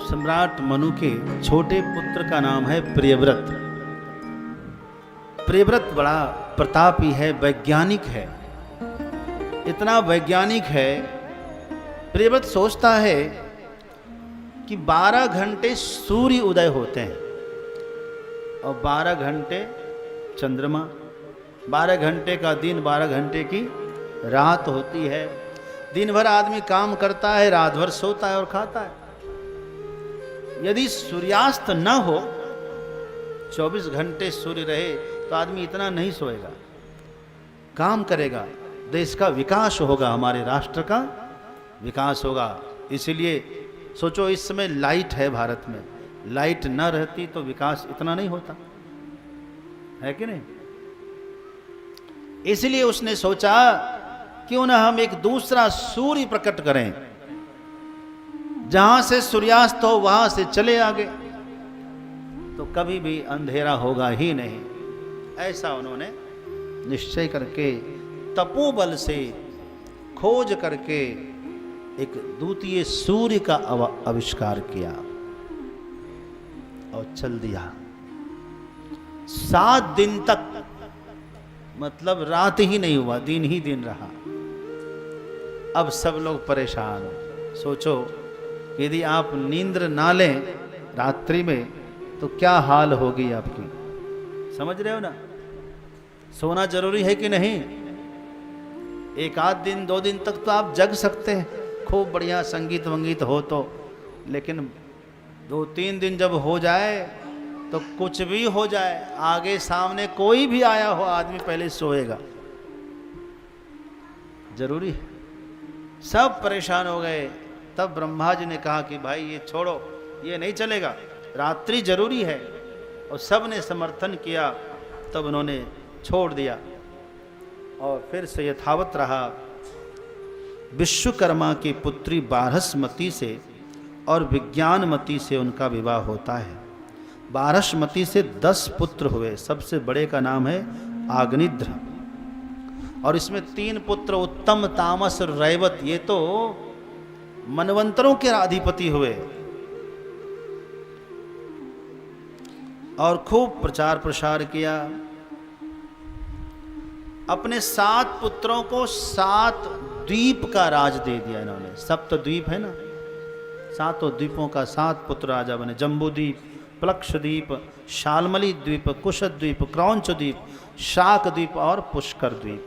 सम्राट मनु के छोटे पुत्र का नाम है प्रियव्रत। प्रियव्रत बड़ा प्रतापी है, वैज्ञानिक है। इतना वैज्ञानिक है, प्रियव्रत सोचता है कि 12 घंटे सूर्य उदय होते हैं और 12 घंटे चंद्रमा, 12 घंटे का दिन, 12 घंटे की रात होती है। दिन भर आदमी काम करता है, रात भर सोता है और खाता है। यदि सूर्यास्त न हो, 24 घंटे सूर्य रहे, तो आदमी इतना नहीं सोएगा, काम करेगा, देश का विकास होगा, हमारे राष्ट्र का विकास होगा। इसलिए सोचो, इस समय लाइट है भारत में, लाइट न रहती तो विकास इतना नहीं होता है कि नहीं। इसलिए उसने सोचा क्यों ना हम एक दूसरा सूर्य प्रकट करें, जहां से सूर्यास्त हो वहां से चले आगे, तो कभी भी अंधेरा होगा ही नहीं। ऐसा उन्होंने निश्चय करके तपोबल से खोज करके एक द्वितीय सूर्य का आविष्कार किया और चल दिया। 7 दिन तक, मतलब रात ही नहीं हुआ, दिन ही दिन रहा। अब सब लोग परेशान हो। सोचो, यदि आप नींद ना लें रात्रि में तो क्या हाल होगी आपकी, समझ रहे हो ना। सोना जरूरी है कि नहीं। एक आध दिन 2 दिन तक तो आप जग सकते हैं, खूब बढ़िया संगीत वंगीत हो तो, लेकिन 2-3 दिन जब हो जाए तो कुछ भी हो जाए, आगे सामने कोई भी आया हो, आदमी पहले सोएगा। जरूरी है। सब परेशान हो गए। तब ब्रह्मा जी ने कहा कि भाई ये छोड़ो, ये नहीं चलेगा, रात्रि जरूरी है। और सब ने समर्थन किया। तब उन्होंने छोड़ दिया और फिर से यथावत रहा। विश्वकर्मा की पुत्री बारहस्मती से और विज्ञानमती से उनका विवाह होता है। बारहस्मती से 10 पुत्र हुए। सबसे बड़े का नाम है आग्निद्र, और इसमें 3 पुत्र उत्तम, तामस, रैवत, ये तो मनवंतरों के अधिपति हुए। और खूब प्रचार प्रसार किया। अपने 7 पुत्रों को 7 द्वीप का राज दे दिया इन्होंने। सप्त द्वीप है ना, 7 द्वीपों का 7 पुत्र राजा बने। जम्बूद्वीप, प्लक्षद्वीप, शालमली द्वीप, कुशद्वीप, क्रौंच द्वीप, शाक द्वीप और पुष्कर द्वीप।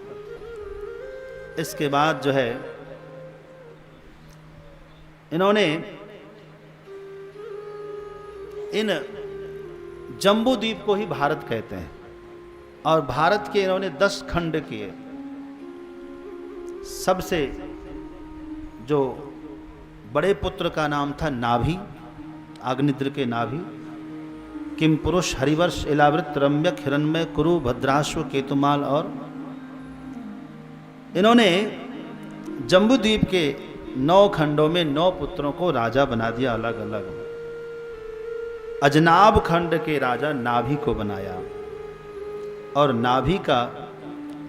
इसके बाद जो है इन्होंने इन जम्बू द्वीप को ही भारत कहते हैं, और भारत के इन्होंने 10 खंड किए। सबसे जो बड़े पुत्र का नाम था नाभि, आग्निद्र के नाभि। किम पुरुष, हरिवर्ष, इलावृत, रम्यक, हिरण्मय, कुरु, भद्राश्व, केतुमाल। और इन्होंने जम्बूद्वीप के 9 खंडों में 9 पुत्रों को राजा बना दिया अलग अलग। अजनाब खंड के राजा नाभि को बनाया, और नाभि का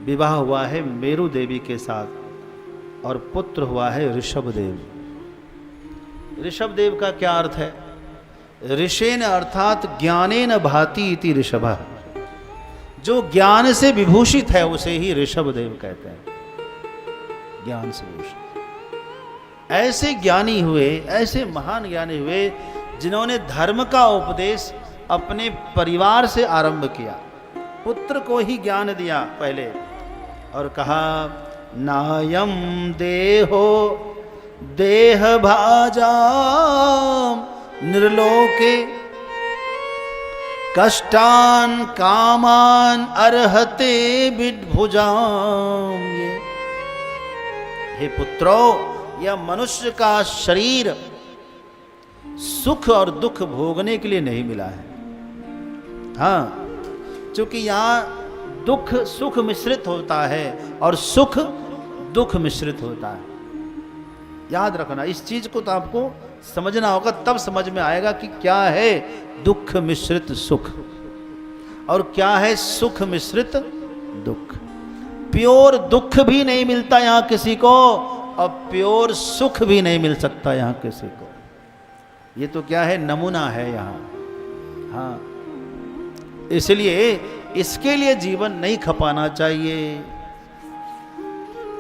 विवाह हुआ है मेरु देवी के साथ, और पुत्र हुआ है ऋषभदेव। ऋषभदेव का क्या अर्थ है? ऋषेन अर्थात ज्ञानेन भाति इति ऋषभः। जो ज्ञान से विभूषित है उसे ही ऋषभदेव कहते हैं, ज्ञान से विभूषित। ऐसे ज्ञानी हुए, ऐसे महान ज्ञानी हुए जिन्होंने धर्म का उपदेश अपने परिवार से आरंभ किया। पुत्र को ही ज्ञान दिया पहले, और कहा नायम देहो देह भाजाम निर्लोके कष्टान कामान अर्हते विद्भुजाम। ये हे पुत्रो, यह मनुष्य का शरीर सुख और दुख भोगने के लिए नहीं मिला है। हाँ, क्योंकि यहाँ दुख सुख मिश्रित होता है और सुख दुख मिश्रित होता है। याद रखना, इस चीज को तो आपको समझना होगा, तब समझ में आएगा कि क्या है दुख मिश्रित सुख और क्या है सुख मिश्रित दुख। प्योर दुख भी नहीं मिलता यहाँ किसी को, और प्योर सुख भी नहीं मिल सकता यहाँ किसी को। ये तो क्या है, नमूना है यहाँ। हाँ, इसलिए इसके लिए जीवन नहीं खपाना चाहिए।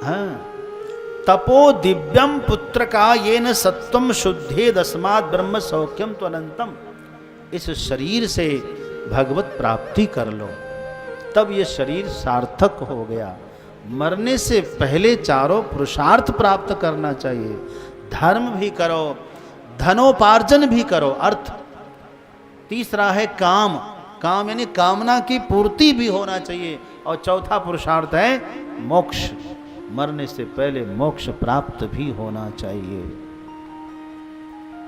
हाँ, तपो दिव्यम पुत्र का ये न सत्वम शुद्धे दस्मात् ब्रह्म सौख्यम तो अनंतम। इस शरीर से भगवत प्राप्ति कर लो, तब ये शरीर सार्थक हो गया। मरने से पहले चारों पुरुषार्थ प्राप्त करना चाहिए। धर्म भी करो, धनोपार्जन भी करो, अर्थ। तीसरा है काम, काम यानी कामना की पूर्ति भी होना चाहिए। और चौथा पुरुषार्थ है मोक्ष, मरने से पहले मोक्ष प्राप्त भी होना चाहिए।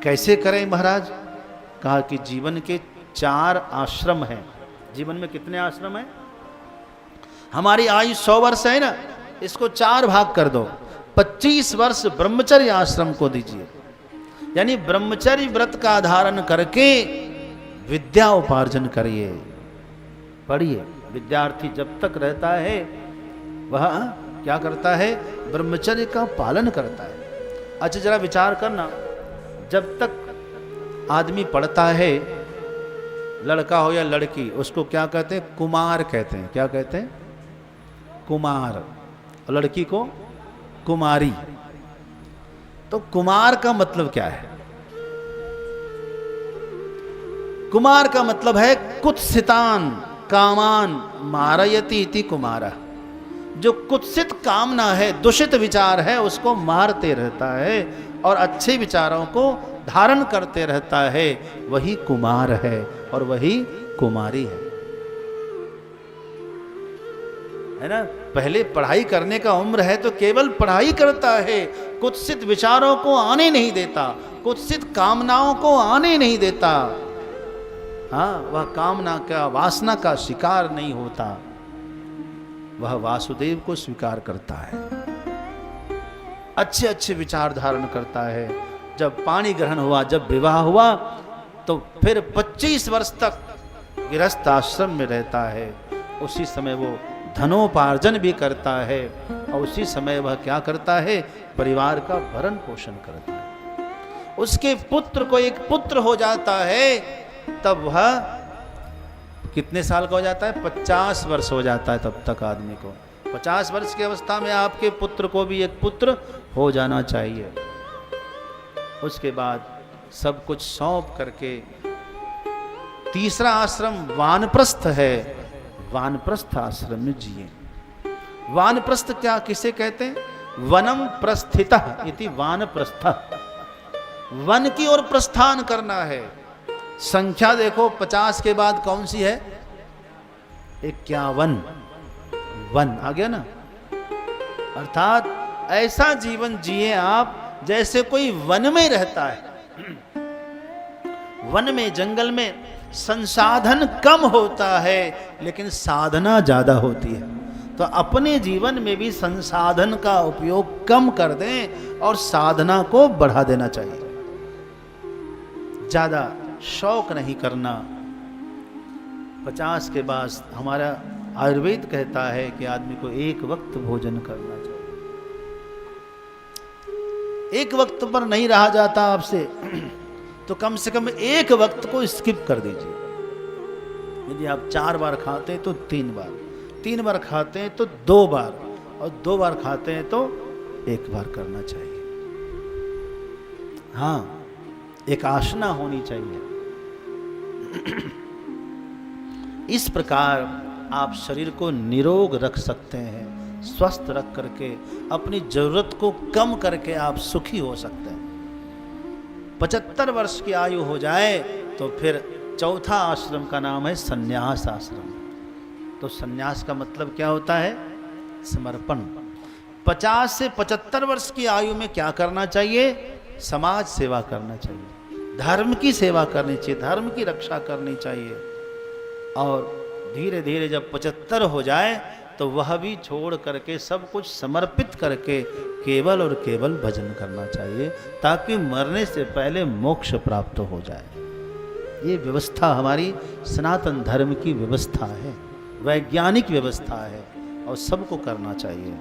कैसे करें महाराज? कहा कि जीवन के 4 आश्रम हैं। जीवन में कितने आश्रम हैं? हमारी आयु 100 वर्ष है ना, इसको 4 भाग कर दो। 25 वर्ष ब्रह्मचर्य आश्रम को दीजिए, यानी ब्रह्मचर्य व्रत का धारण करके विद्या उपार्जन करिए, पढ़िए। विद्यार्थी जब तक रहता है वह क्या करता है? ब्रह्मचर्य का पालन करता है। अच्छा जरा विचार करना, जब तक आदमी पढ़ता है, लड़का हो या लड़की, उसको क्या कहते हैं? कुमार कहते हैं। क्या कहते हैं? कुमार। और लड़की को कुमारी। तो कुमार का मतलब क्या है? कुमार का मतलब है कुत्सितान कामान मारयति इति कुमारा। जो कुत्सित कामना है, दूषित विचार है, उसको मारते रहता है और अच्छे विचारों को धारण करते रहता है, वही कुमार है और वही कुमारी है ना। पहले पढ़ाई करने का उम्र है तो केवल पढ़ाई करता है, कुत्सित विचारों को आने नहीं देता, कुत्सित कामनाओं को आने नहीं देता। हाँ, वह कामना का, वासना का शिकार नहीं होता, वह वासुदेव को स्वीकार करता है, अच्छे अच्छे विचार धारण करता है। जब पाणी ग्रहण हुआ, जब विवाह हुआ, तो फिर 25 वर्ष तक गृहस्थ आश्रम में रहता है। उसी समय वो धनोपार्जन भी करता है और उसी समय वह क्या करता है? परिवार का भरण पोषण करता है। उसके पुत्र को एक पुत्र हो जाता है, तब वह कितने साल का हो जाता है? 50 वर्ष हो जाता है तब तक आदमी को। 50 वर्ष की अवस्था में आपके पुत्र को भी एक पुत्र हो जाना चाहिए। उसके बाद सब कुछ सौंप करके, तीसरा आश्रम वानप्रस्थ है, वानप्रस्थ आश्रम में जिए। वानप्रस्थ क्या किसे कहते हैं? वनम प्रस्थितः इति वानप्रस्थ। वन की ओर प्रस्थान करना है। संख्या देखो 50 के बाद कौन सी है? 51। वन आ गया ना। अर्थात ऐसा जीवन जिए आप जैसे कोई वन में रहता है। वन में, जंगल में संसाधन कम होता है लेकिन साधना ज्यादा होती है। तो अपने जीवन में भी संसाधन का उपयोग कम कर दें और साधना को बढ़ा देना चाहिए। ज्यादा शौक नहीं करना। 50 के बाद हमारा आयुर्वेद कहता है कि आदमी को एक वक्त भोजन करना चाहिए। एक वक्त पर नहीं रहा जाता आपसे तो कम से कम एक वक्त को स्किप कर दीजिए। यदि आप 4 बार खाते हैं तो 3 बार, 3 बार खाते हैं तो 2 बार, और 2 बार खाते हैं तो 1 बार करना चाहिए। हाँ, एक आसना होनी चाहिए। इस प्रकार आप शरीर को निरोग रख सकते हैं, स्वस्थ रख करके अपनी जरूरत को कम करके आप सुखी हो सकते हैं। 75 वर्ष की आयु हो जाए तो फिर चौथा आश्रम का नाम है संन्यास आश्रम। तो संन्यास का मतलब क्या होता है? समर्पण। 50 से 75 वर्ष की आयु में क्या करना चाहिए? समाज सेवा करना चाहिए, धर्म की सेवा करनी चाहिए, धर्म की रक्षा करनी चाहिए। और धीरे धीरे जब 75 हो जाए तो वह भी छोड़ करके सब कुछ समर्पित करके केवल और केवल भजन करना चाहिए, ताकि मरने से पहले मोक्ष प्राप्त हो जाए। ये व्यवस्था हमारी सनातन धर्म की व्यवस्था है, वैज्ञानिक व्यवस्था है और सबको करना चाहिए।